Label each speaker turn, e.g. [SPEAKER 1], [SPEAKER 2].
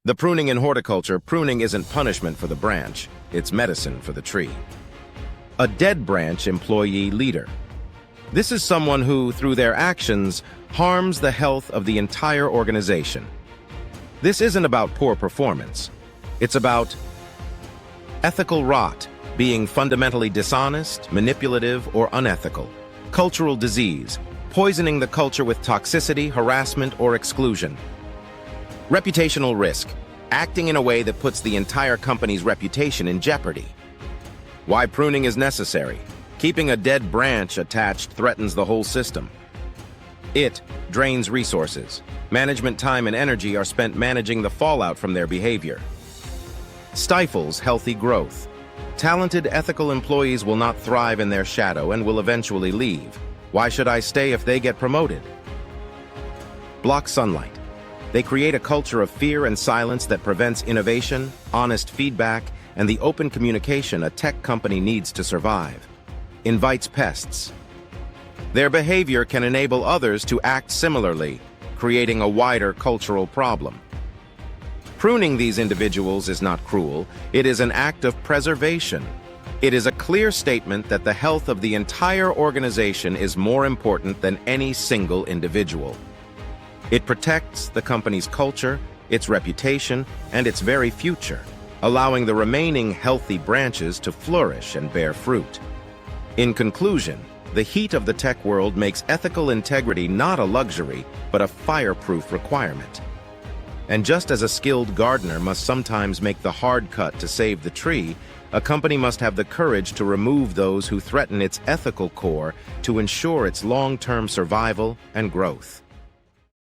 [SPEAKER 1] The pruning in horticulture, pruning isn't punishment for the branch, it's medicine for the tree. A dead branch employee leader. This is someone who, through their actions, harms the health of the entire organization. This isn't about poor performance. It's about ethical rot, being fundamentally dishonest, manipulative, or unethical. Cultural disease, poisoning the culture with toxicity, harassment, or exclusion. Reputational risk, acting in a way that puts the entire company's reputation in jeopardy. Why pruning is necessary. Keeping a dead branch attached threatens the whole system. It drains resources. Management time and energy are spent managing the fallout from their behavior. Stifles healthy growth. Talented, ethical employees will not thrive in their shadow and will eventually leave. Why should I stay if they get promoted? Block sunlight. They create a culture of fear and silence that prevents innovation, honest feedback, and the open communication a tech company needs to survive. Invites pests. Their behavior can enable others to act similarly, creating a wider cultural problem. Pruning these individuals is not cruel, it is an act of preservation. It is a clear statement that the health of the entire organization is more important than any single individual. It protects the company's culture, its reputation, and its very future, allowing the remaining healthy branches to flourish and bear fruit. In conclusion, the heat of the tech world makes ethical integrity not a luxury, but a fireproof requirement. And just as a skilled gardener must sometimes make the hard cut to save the tree, a company must have the courage to remove those who threaten its ethical core to ensure its long-term survival and growth.